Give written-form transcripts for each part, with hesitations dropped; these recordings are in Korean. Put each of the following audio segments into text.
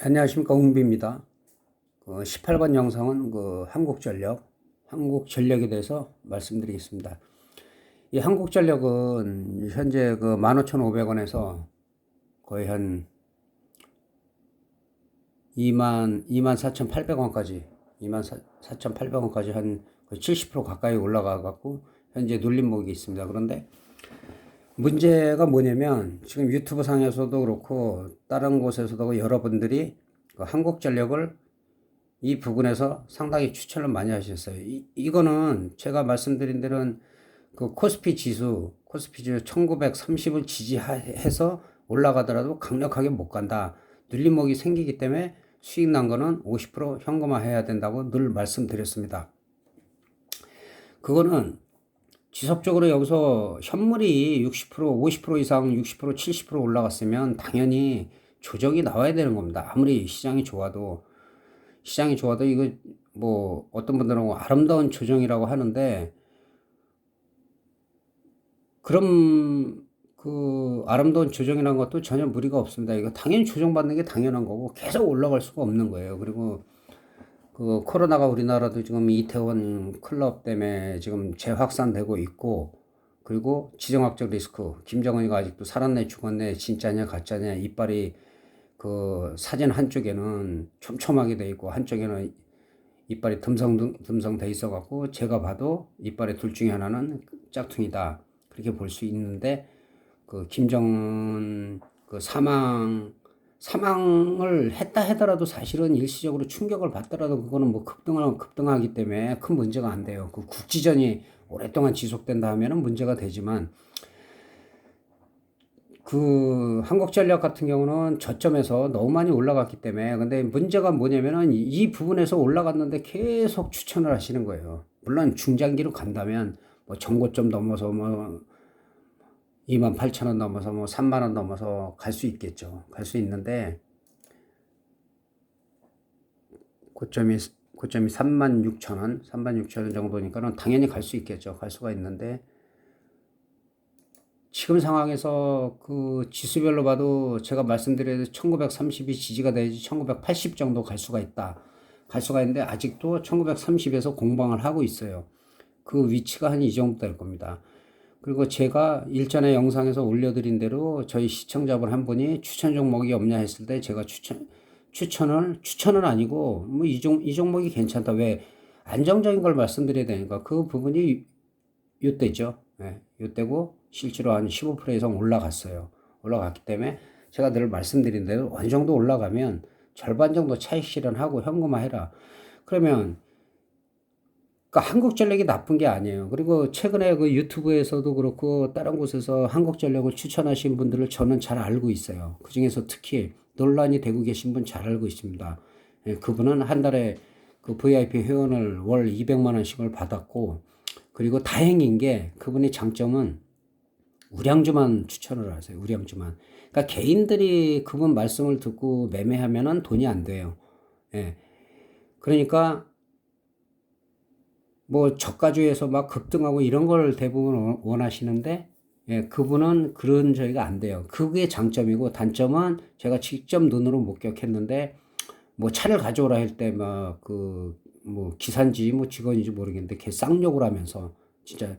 안녕하십니까, 웅비입니다. 18번 영상은 한국전력에 대해서 말씀드리겠습니다. 이 한국전력은 현재 15,500원에서 거의 한 24,800원까지, 24,800원까지 한 거의 70% 가까이 올라가 갖고 현재 눌림목이 있습니다. 그런데 문제가 뭐냐면 지금 유튜브 상에서도 그렇고 다른 곳에서도 여러분들이 한국전력을 이 부분에서 상당히 추천을 많이 하셨어요. 이거는 제가 말씀드린 대로는 코스피 지수 1930을 지지해서 올라가더라도 강력하게 못 간다. 눌림목이 생기기 때문에 수익 난 거는 50% 현금화 해야 된다고 늘 말씀드렸습니다. 그거는 지속적으로 여기서 현물이 60%, 50% 이상 60%, 70% 올라갔으면 당연히 조정이 나와야 되는 겁니다. 아무리 시장이 좋아도 이거 뭐 어떤 분들은 아름다운 조정이라고 하는데, 그럼 그 아름다운 조정이라는 것도 전혀 무리가 없습니다. 이거 당연히 조정받는 게 당연한 거고 계속 올라갈 수가 없는 거예요. 그리고 코로나가 우리나라도 지금 이태원 클럽 때문에 지금 재확산되고 있고, 그리고 지정학적 리스크, 김정은이가 아직도 살았네 죽었네 진짜냐 가짜냐, 이빨이 사진 한쪽에는 촘촘하게 돼 있고 한쪽에는 이빨이 듬성 돼 있어 갖고 제가 봐도 이빨의 둘 중에 하나는 짝퉁이다, 그렇게 볼 수 있는데, 김정은 사망을 했다 하더라도 사실은 일시적으로 충격을 받더라도 그거는 뭐 급등하기 때문에 큰 문제가 안 돼요. 국지전이 오랫동안 지속된다 하면은 문제가 되지만, 한국전력 같은 경우는 저점에서 너무 많이 올라갔기 때문에, 근데 문제가 뭐냐면은 이 부분에서 올라갔는데 계속 추천을 하시는 거예요. 물론 중장기로 간다면 뭐 전고점 넘어서 뭐 28,000원 넘어서 뭐 3만원 넘어서 갈 수 있겠죠. 갈 수 있는데, 고점이 36,000원, 36,000원 정도니까는 당연히 갈 수 있겠죠. 갈 수가 있는데, 지금 상황에서 지수별로 봐도 제가 말씀드려도 1930이 지지가 돼야지 1980 정도 갈 수가 있다. 갈 수가 있는데 아직도 1930에서 공방을 하고 있어요. 그 위치가 한 이 정도 될 겁니다. 그리고 제가 일전에 영상에서 올려드린 대로 저희 시청자분 한 분이 추천 종목이 없냐 했을 때 제가 추천은 아니고 뭐 이 종목이 괜찮다. 왜 안정적인 걸 말씀드려야 되니까 그 부분이 요때죠. 네, 요때고 실제로 한 15% 이상 올라갔어요. 올라갔기 때문에 제가 늘 말씀드린 대로 어느 정도 올라가면 절반 정도 차익 실현하고 현금화해라. 그러면 한국전력이 나쁜 게 아니에요. 그리고 최근에 유튜브에서도 그렇고 다른 곳에서 한국전력을 추천하신 분들을 저는 잘 알고 있어요. 그 중에서 특히 논란이 되고 계신 분 잘 알고 있습니다. 예, 그분은 한 달에 VIP 회원을 월 200만 원씩을 받았고, 그리고 다행인 게 그분의 장점은 우량주만 추천을 하세요. 우량주만. 그러니까 개인들이 그분 말씀을 듣고 매매하면은 돈이 안 돼요. 예. 그러니까 뭐 저가주에서 막 급등하고 이런 걸 대부분 원하시는데, 예, 그분은 그런 저희가 안 돼요. 그게 장점이고, 단점은 제가 직접 눈으로 목격했는데, 뭐 차를 가져오라 할 때 뭐 기사인지 뭐 직원인지 모르겠는데 걔 쌍욕을 하면서, 진짜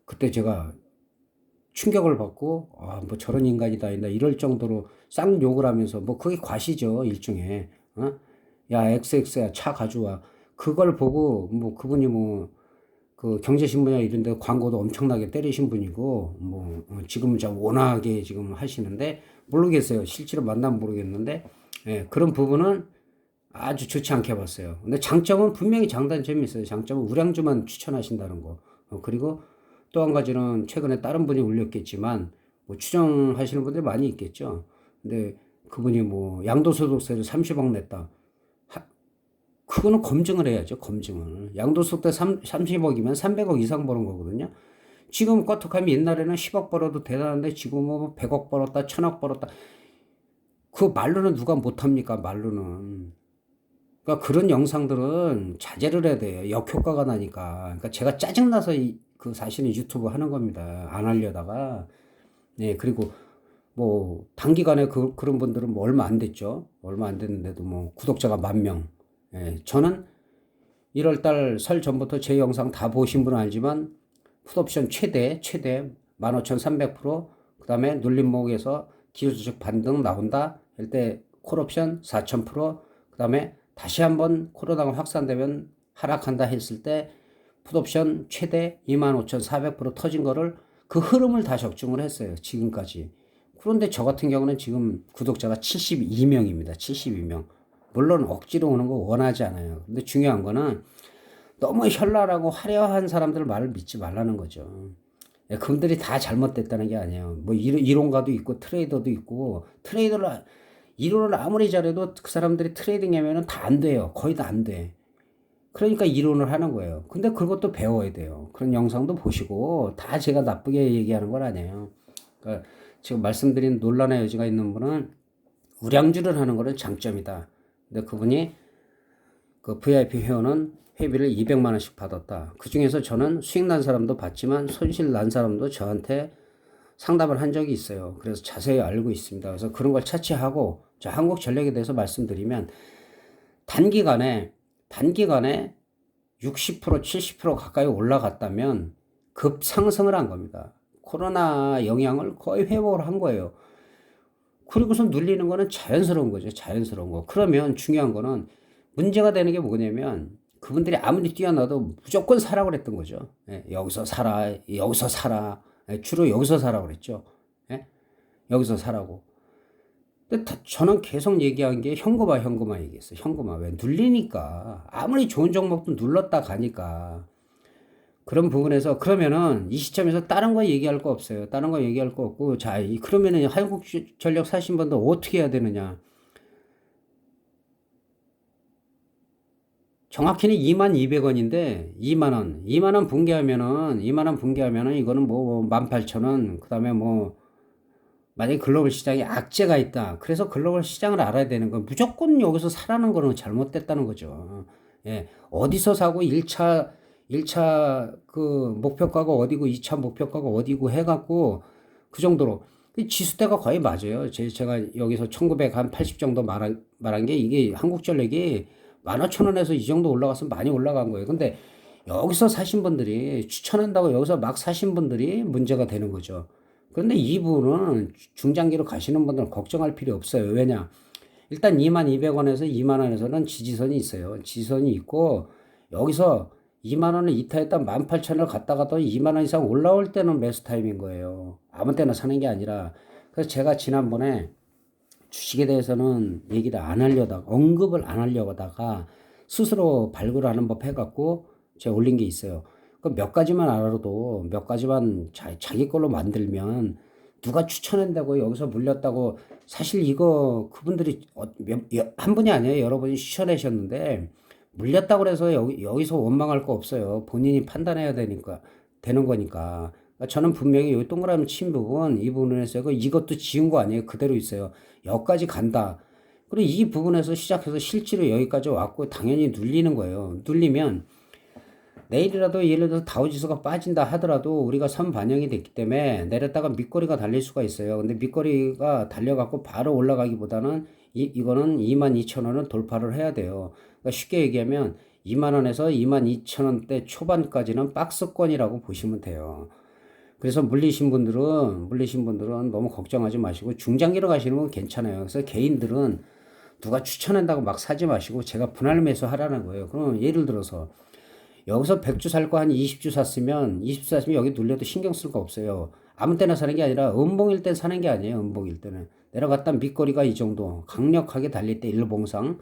그때 제가 충격을 받고, 뭐 저런 인간이다 이럴 정도로 쌍욕을 하면서, 뭐 그게 과시죠 일종의. 야 XX야 차 가져와. 그걸 보고 뭐 그분이 경제신문이나 이런 데 광고도 엄청나게 때리신 분이고, 지금은 워낙에 지금 하시는데, 모르겠어요. 실제로 만나면 모르겠는데, 예, 그런 부분은 아주 좋지 않게 봤어요. 근데 장점은 분명히 장단점이 있어요. 장점은 우량주만 추천하신다는 거. 그리고 또 한 가지는 최근에 다른 분이 올렸겠지만, 뭐 추정하시는 분들이 많이 있겠죠. 근데 그분이 양도소득세를 30억 냈다. 그거는 검증을 해야죠. 검증을. 양도소득 30억이면 300억 이상 버는 거거든요. 지금 껐떡하면 옛날에는 10억 벌어도 대단한데 지금은 뭐 100억 벌었다, 1000억 벌었다. 그 말로는 누가 못합니까? 말로는. 그러니까 그런 영상들은 자제를 해야 돼요. 역효과가 나니까. 그러니까 제가 짜증나서 사실은 유튜브 하는 겁니다. 안 하려다가. 네, 그리고 뭐 단기간에 그런 분들은 뭐 얼마 안 됐죠. 얼마 안 됐는데도 뭐 구독자가 10,000명. 예, 저는 1월 달 설 전부터 제 영상 다 보신 분은 알지만 풋옵션 최대 15,300%, 그다음에 눌림목에서 기술적 반등 나온다 할 때 콜옵션 4,000%, 그다음에 다시 한번 코로나가 확산되면 하락한다 했을 때 풋옵션 최대 25,400% 터진 거를 그 흐름을 다 적중을 했어요. 지금까지. 그런데 저 같은 경우는 지금 구독자가 72명입니다. 72명. 물론 억지로 오는 거 원하지 않아요. 근데 중요한 거는 너무 현란하고 화려한 사람들 말을 믿지 말라는 거죠. 예, 그분들이 다 잘못됐다는 게 아니에요. 뭐 이론가도 있고 트레이더도 있고, 트레이더를 이론을 아무리 잘해도 그 사람들이 트레이딩 하면은 다 안 돼요. 거의 다 안 돼. 그러니까 이론을 하는 거예요. 근데 그것도 배워야 돼요. 그런 영상도 보시고, 다 제가 나쁘게 얘기하는 건 아니에요. 그러니까 지금 말씀드린 논란의 여지가 있는 분은 우량주를 하는 거는 장점이다. 근데 그분이 그 VIP 회원은 회비를 200만 원씩 받았다. 그 중에서 저는 수익 난 사람도 봤지만 손실 난 사람도 저한테 상담을 한 적이 있어요. 그래서 자세히 알고 있습니다. 그래서 그런 걸 차치하고, 자, 한국전력에 대해서 말씀드리면 단기간에 60% 70% 가까이 올라갔다면 급상승을 한 겁니다. 코로나 영향을 거의 회복을 한 거예요. 그리고서 눌리는 거는 자연스러운 거죠. 자연스러운 거. 그러면 중요한 거는 문제가 되는 게 뭐냐면 그분들이 아무리 뛰어나도 무조건 사라고 그랬던 거죠. 예, 여기서 사라, 여기서 사라. 예, 주로 여기서 사라고 그랬죠. 예? 여기서 사라고. 근데 저는 계속 얘기한 게 현금화 얘기했어요. 현금화. 왜? 눌리니까. 아무리 좋은 종목도 눌렀다 가니까. 그런 부분에서 그러면은 이 시점에서 다른 거 얘기할 거 없어요. 다른 거 얘기할 거 없고, 자, 그러면은 한국전력 사신 분들 어떻게 해야 되느냐? 정확히는 22,200원인데 2만 원 붕괴하면은 이거는 뭐 18,000원, 그다음에 뭐 만약에 글로벌 시장에 악재가 있다. 그래서 글로벌 시장을 알아야 되는 건 무조건 여기서 사라는 거는 잘못됐다는 거죠. 예. 어디서 사고 1차 그 목표가가 어디고 2차 목표가가 어디고 해갖고 그 정도로 지수대가 거의 맞아요. 제가 여기서 1980 정도 말한 게 이게 한국전력이 15,000원에서 이 정도 올라갔으면 많이 올라간 거예요. 근데 여기서 사신 분들이 추천한다고 여기서 막 사신 분들이 문제가 되는 거죠. 그런데 이 부분은 중장기로 가시는 분들은 걱정할 필요 없어요. 왜냐? 일단 22,000원에서 2만 원에서는 지지선이 있어요. 지지선이 있고 여기서 2만 원을 이탈했다 18,000원을 갔다가 또 2만 원 이상 올라올 때는 매수 타임인 거예요. 아무 때나 사는 게 아니라. 그래서 제가 지난번에 주식에 대해서는 얘기를 안 하려다가 언급을 안 하려고 하다가 스스로 발굴하는 법 해갖고 제가 올린 게 있어요. 그 몇 가지만 알아도 몇 가지만 자기 걸로 만들면 누가 추천한다고 여기서 물렸다고 사실 이거 그분들이 한 분이 아니에요. 여러분이 추천하셨는데 물렸다고 해서 여기서 원망할 거 없어요. 본인이 판단해야 되니까 되는 거니까. 저는 분명히 여기 동그라미 친 부분 이 부분에서 이것도 지운 거 아니에요. 그대로 있어요. 여기까지 간다. 그리고 이 부분에서 시작해서 실제로 여기까지 왔고 당연히 눌리는 거예요. 눌리면 내일이라도 예를 들어서 다우지수가 빠진다 하더라도 우리가 선 반영이 됐기 때문에 내렸다가 밑거리가 달릴 수가 있어요. 근데 밑거리가 달려갖고 바로 올라가기보다는 이거는 22,000원을 돌파를 해야 돼요. 그러니까 쉽게 얘기하면 2만 원에서 22,000원대 초반까지는 박스권이라고 보시면 돼요. 그래서 물리신 분들은 너무 걱정하지 마시고 중장기로 가시는 건 괜찮아요. 그래서 개인들은 누가 추천한다고 막 사지 마시고 제가 분할 매수 하라는 거예요. 그럼 예를 들어서 여기서 100주 살 거 한 20주 샀으면 여기 눌려도 신경 쓸 거 없어요. 아무 때나 사는 게 아니라 음봉일 때 사는 게 아니에요. 음봉일 때는. 내려갔다 밑거리가 이 정도 강력하게 달릴 때 일봉상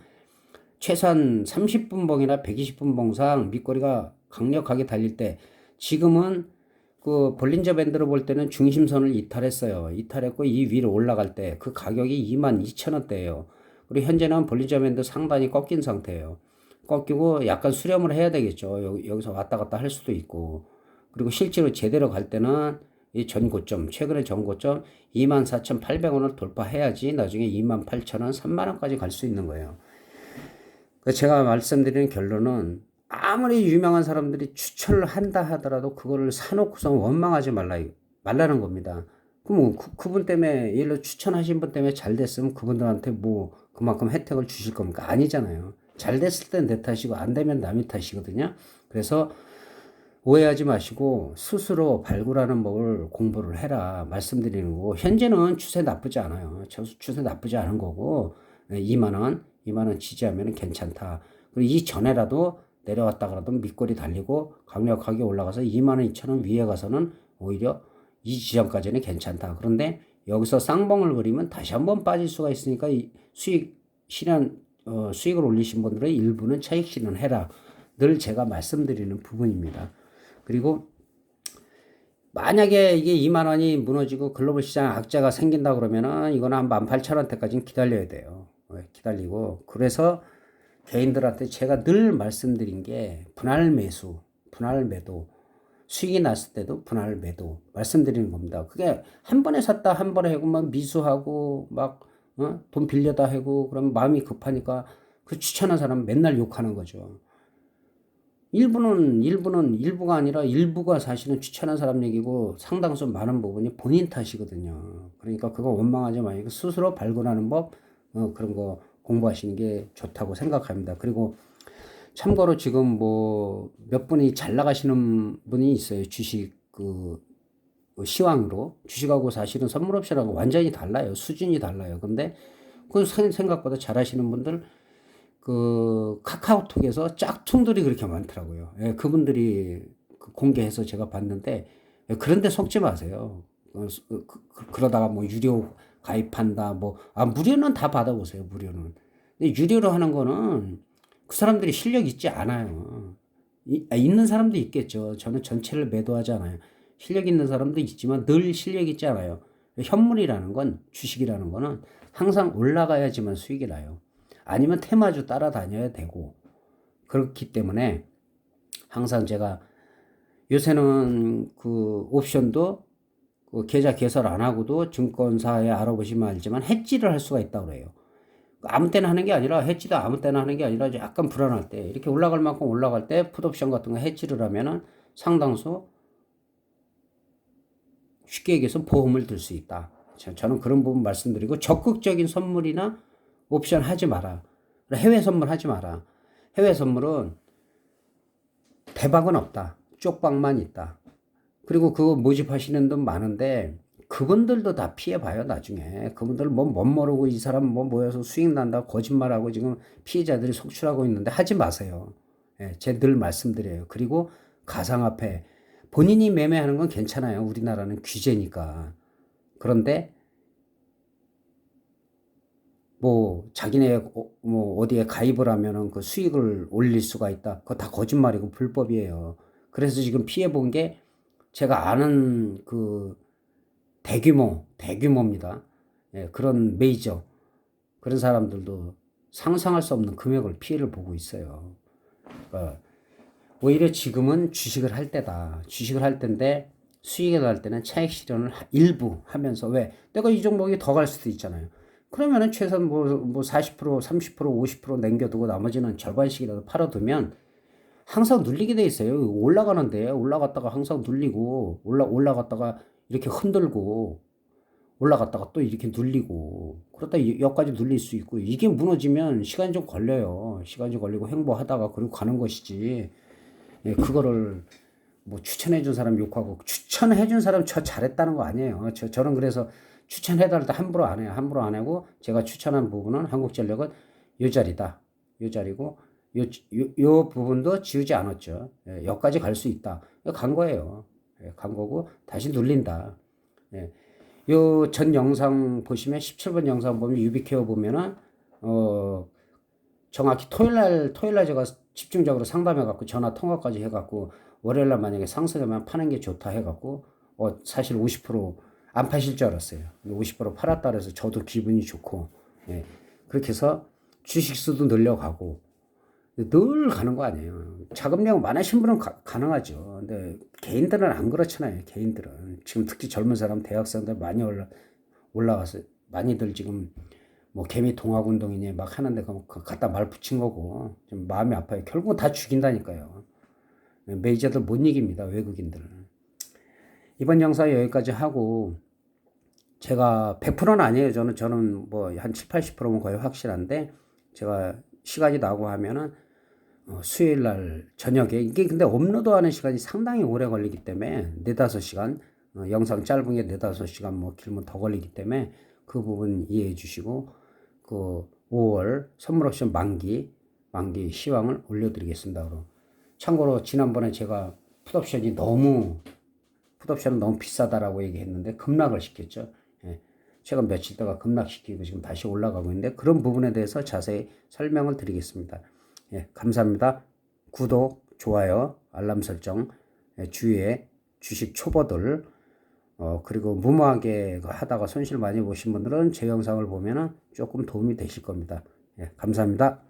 최소한 30분 봉이나 120분 봉상 밑거리가 강력하게 달릴 때 지금은 그 볼린저 밴드로 볼 때는 중심선을 이탈했어요. 이탈했고 이 위로 올라갈 때 그 가격이 22,000원대예요. 그리고 현재는 볼린저 밴드 상단이 꺾인 상태예요. 꺾이고 약간 수렴을 해야 되겠죠. 여기서 왔다 갔다 할 수도 있고. 그리고 실제로 제대로 갈 때는 이 전고점, 최근의 전고점 24,800원을 돌파해야지 나중에 28,000원, 3만원까지 갈 수 있는 거예요. 제가 말씀드리는 결론은 아무리 유명한 사람들이 추천을 한다 하더라도 그거를 사놓고서 원망하지 말라는 겁니다. 그럼 그분 때문에 예를 들어 추천하신 분 때문에 잘 됐으면 그분들한테 뭐 그만큼 혜택을 주실 겁니까? 아니잖아요. 잘 됐을 땐 내 탓이고 안 되면 남의 탓이거든요. 그래서 오해하지 마시고 스스로 발굴하는 법을 공부를 해라 말씀드리는 거고, 현재는 추세 나쁘지 않아요. 추세 나쁘지 않은 거고, 2만 원 지지하면 괜찮다. 그리고 이전에라도 내려왔다 그러도 밑골이 달리고 강력하게 올라가서 2만 2천 원 위에 가서는 오히려 이 지점까지는 괜찮다. 그런데 여기서 쌍봉을 그리면 다시 한번 빠질 수가 있으니까 이 수익을 올리신 분들의 일부는 차익 실현해라. 늘 제가 말씀드리는 부분입니다. 그리고 만약에 이게 2만 원이 무너지고 글로벌 시장 악재가 생긴다 그러면은 이거는 한 18,000원대까지는 기다려야 돼요. 기다리고, 그래서 개인들한테 제가 늘 말씀드린 게 분할 매수, 분할 매도, 수익이 났을 때도 분할 매도 말씀드리는 겁니다. 그게 한 번에 샀다 한 번에 하고 막 미수하고 막 돈 빌려다 하고 그러면 마음이 급하니까 그 추천한 사람 맨날 욕하는 거죠. 일부가 아니라 일부가 사실은 추천한 사람 얘기고 상당수 많은 부분이 본인 탓이거든요. 그러니까 그거 원망하지 마시고 스스로 발굴하는 법, 그런 거 공부하시는 게 좋다고 생각합니다. 그리고 참고로 지금 뭐 몇 분이 잘 나가시는 분이 있어요. 주식 시황으로. 주식하고 사실은 선물옵션하고 완전히 달라요. 수준이 달라요. 근데 그 생각보다 잘 하시는 분들 카카오톡에서 짝퉁들이 그렇게 많더라고요. 예, 그분들이 공개해서 제가 봤는데, 예, 그런데 속지 마세요. 그러다가 뭐 유료 가입한다, 무료는 다 받아보세요, 무료는. 근데 유료로 하는 거는 그 사람들이 실력 있지 않아요. 있는 사람도 있겠죠. 저는 전체를 매도하지 않아요. 실력 있는 사람도 있지만 늘 실력 있지 않아요. 현물이라는 건, 주식이라는 거는 항상 올라가야지만 수익이 나요. 아니면 테마주 따라다녀야 되고, 그렇기 때문에 항상 제가 요새는 옵션도 계좌 개설 안 하고도 증권사에 알아보시면 알지만 해지를 할 수가 있다고 그래요. 아무 때나 하는 게 아니라, 해지도 아무 때나 하는 게 아니라 약간 불안할 때, 이렇게 올라갈 만큼 올라갈 때 풋옵션 같은 거 해지를 하면은 상당수 쉽게 얘기해서 보험을 들 수 있다. 저는 그런 부분 말씀드리고, 적극적인 선물이나 옵션 하지 마라. 해외 선물 하지 마라. 해외 선물은 대박은 없다. 쪽박만 있다. 그리고 그거 모집하시는 분 많은데 그분들도 다 피해봐요. 나중에 그분들 못 모르고 이 사람 모여서 수익 난다 거짓말하고 지금 피해자들이 속출하고 있는데 하지 마세요. 예, 제가 늘 말씀드려요. 그리고 가상화폐 본인이 매매하는 건 괜찮아요. 우리나라는 규제니까. 그런데 자기네 어디에 가입을 하면은 그 수익을 올릴 수가 있다. 그거 다 거짓말이고 불법이에요. 그래서 지금 피해 본 게 제가 아는 대규모입니다. 예, 그런 메이저 그런 사람들도 상상할 수 없는 금액을 피해를 보고 있어요. 오히려 지금은 주식을 할 때다. 주식을 할 때인데 수익이 날 때는 차익 실현을 일부 하면서, 왜? 내가 이 종목이 더 갈 수도 있잖아요. 그러면은 최소한 40%, 30%, 50% 남겨두고 나머지는 절반씩이라도 팔아두면 항상 눌리게 돼 있어요. 올라가는데 올라갔다가 항상 눌리고 올라갔다가 이렇게 흔들고 올라갔다가 또 이렇게 눌리고 그러다 여기까지 눌릴 수 있고, 이게 무너지면 시간이 좀 걸려요. 시간이 좀 걸리고 횡보하다가 그리고 가는 것이지. 예, 그거를 추천해 준 사람 욕하고 추천해 준 사람 저 잘했다는 거 아니에요. 저는 그래서 추천해달라 때 함부로 안 해요. 함부로 안 하고 제가 추천한 부분은 한국전력은 요 자리다. 요 자리고 요 부분도 지우지 않았죠. 예, 여기까지 갈 수 있다. 간 거예요. 예, 간 거고 다시 눌린다. 예. 요 전 영상 보시면 17번 영상 보면 유비케어 보면은 정확히 토요일날 제가 집중적으로 상담해갖고 전화 통화까지 해갖고 월요일날 만약에 상승하면 파는 게 좋다 해갖고 사실 50%안 파실 줄 알았어요. 50% 팔았다 그래서 저도 기분이 좋고, 예. 그렇게 해서 주식수도 늘려가고 늘 가는 거 아니에요. 자금량 많으신 분은 가능하죠. 근데 개인들은 안 그렇잖아요. 개인들은 지금 특히 젊은 사람 대학생들 많이 올라가서 많이들 지금 개미 동학운동이니 막 하는데 갖다 말 붙인 거고 좀 마음이 아파요. 결국은 다 죽인다니까요. 메이저들 못 이깁니다. 외국인들은. 이번 영상 여기까지 하고 제가 100%는 아니에요. 저는 뭐 한 7, 80%면 거의 확실한데 제가 시간이 나고 하면은 수요일 날 저녁에 이게 근데 업로드하는 시간이 상당히 오래 걸리기 때문에 4-5시간 영상 짧은 게 4-5시간 뭐 길면 더 걸리기 때문에 그 부분 이해해 주시고 그 5월 선물 옵션 만기 시황을 올려드리겠습니다. 그럼 참고로 지난번에 제가 풋옵션은 너무 비싸다라고 얘기했는데 급락을 시켰죠. 예. 최근 며칠 동안 급락시키고 지금 다시 올라가고 있는데 그런 부분에 대해서 자세히 설명을 드리겠습니다. 예, 감사합니다. 구독, 좋아요, 알람 설정, 주위에 주식 초보들, 그리고 무모하게 하다가 손실 많이 보신 분들은 제 영상을 보면은 조금 도움이 되실 겁니다. 예, 감사합니다.